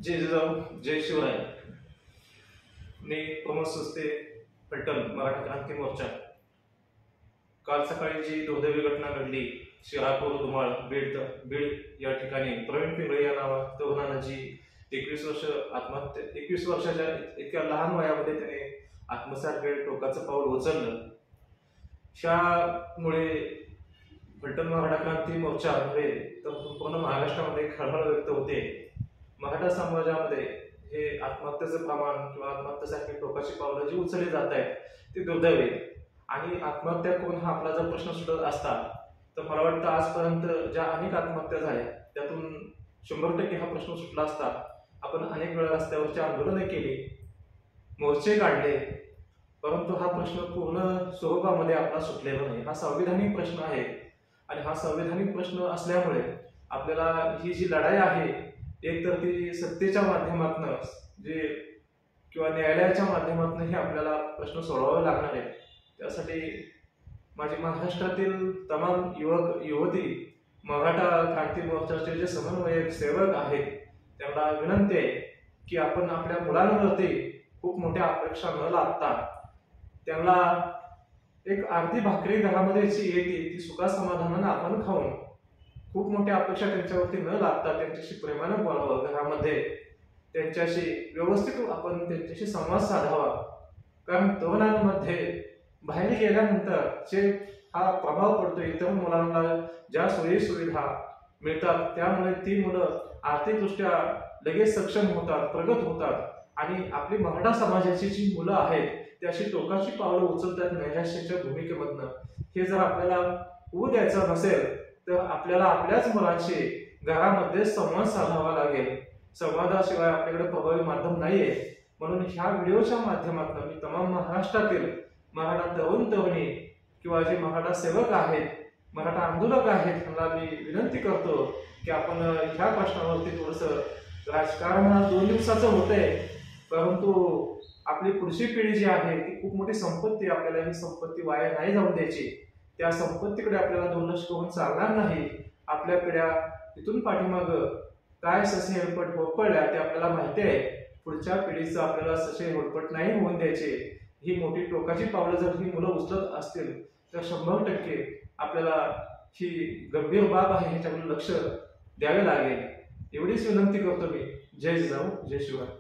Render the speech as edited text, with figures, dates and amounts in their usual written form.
जय जिजाऊ जय शिवराय। मी प्रमोद सुस्ते, फलटण मराठा क्रांती मोर्चा। काल सकाळी जी दुर्दैवी घटना घडली शिरापूर धुमाळ बीड या ठिकाणी प्रवीण पिंगळे या तरुणानं जी 21 वर्षाच्या इतक्या लहान वयामध्ये त्याने आत्मसात केले, टोकाचं पाऊल उचललं। त्यामुळे फलटण मराठा क्रांती मोर्चा नव्हे तर संपूर्ण महाराष्ट्रामध्ये खळबळ व्यक्त होते। मराठा समाजामध्ये हे आत्महत्येचं प्रमाण किंवा आत्महत्येसारखी टोकाची पावलं जी उचलली जात आहेत ती दुर्दैवी आणि आत्महत्या करून हा आपला जर प्रश्न सुटत असता तर मला वाटतं आजपर्यंत ज्या अनेक आत्महत्या झाल्या त्यातून 100% हा प्रश्न सुटला असता। आपण अनेक वेळा रस्त्यावरची आंदोलने केली, मोर्चे काढले, परंतु हा प्रश्न पूर्ण स्वरूपामध्ये आपला सुटलेला नाही। हा संविधानिक प्रश्न आहे आणि हा संविधानिक प्रश्न असल्यामुळे आपल्याला ही जी लढाई आहे एक तर ती सत्तेच्या माध्यमातून जे किंवा न्यायालयाच्या माध्यमातून हे आपल्याला प्रश्न सोडवावे लागणार आहे। त्यासाठी माझी महाराष्ट्रातील तमाम युवक युवती मराठा क्रांती मोर्चाचे जे समन्वयक सेवक आहेत त्यांना विनंती आहे की आपण आपल्या मुलांवरती खूप मोठ्या अपेक्षा न लादता त्यांना एक अर्धी भाकरी घरामध्ये जी येते ती सुखा समाधानानं आपण खाऊन खूप मोठ्या अपेक्षा त्यांच्यावरती न लादता त्यांच्याशी प्रेमानं बोलावं, घरामध्ये त्यांच्याशी व्यवस्थित आपण त्यांच्याशी संवाद साधावा। कारण तरुणांमध्ये बाहेर गेल्यानंतर जे हा प्रभाव पडतो इतर मुलांना ज्या सोयी सुविधा मिळतात त्यामुळे ती मुलं आर्थिकदृष्ट्या लगेच सक्षम होतात, प्रगत होतात आणि आपली मराठा समाजाची जी मुलं आहेत ती अशी टोकाची पावलं उचलतात नैराश्याच्या भूमिकेमधनं। हे जर आपल्याला होऊ द्यायचं नसेल तर आपल्याला आपल्याच मुलांशी घरामध्ये संवाद साधावा लागेल। संवादाशिवाय आपल्याकडे प्रभावी माध्यम नाहीये। म्हणून ह्या व्हिडिओच्या माध्यमातून मी तमाम महाराष्ट्रातील मराठा तरुण तरुणी किंवा जे मराठा सेवक आहेत, मराठा आंदोलक आहेत त्यांना मी विनंती करतो की आपण ह्या प्रश्नावरती थोडंसं राजकारण 2 दिवसाचं होतंय, परंतु आपली पुढची पिढी जी आहे ती खूप मोठी संपत्ती, आपल्याला ही संपत्ती वाया नाही जाऊन द्यायची। त्या संपत्तीकडे आपल्याला दुर्लक्ष करून चालणार नाही। आपल्या पिढ्या इथून पाठीमाग काय ससे हेलपट होपळल्या ते आपल्याला माहिती आहे। पुढच्या पिढीचं आपल्याला ससे हेलपट नाही होऊन द्यायचे। ही मोठी टोकाची पावलं जर ही मुलं उचलत असतील तर 100% आपल्याला ही गंभीर बाब आहे, ह्याच्याकडे लक्ष द्यावे लागेल। एवढीच विनंती करतो मी। जय जिजाऊ जय शिवराय।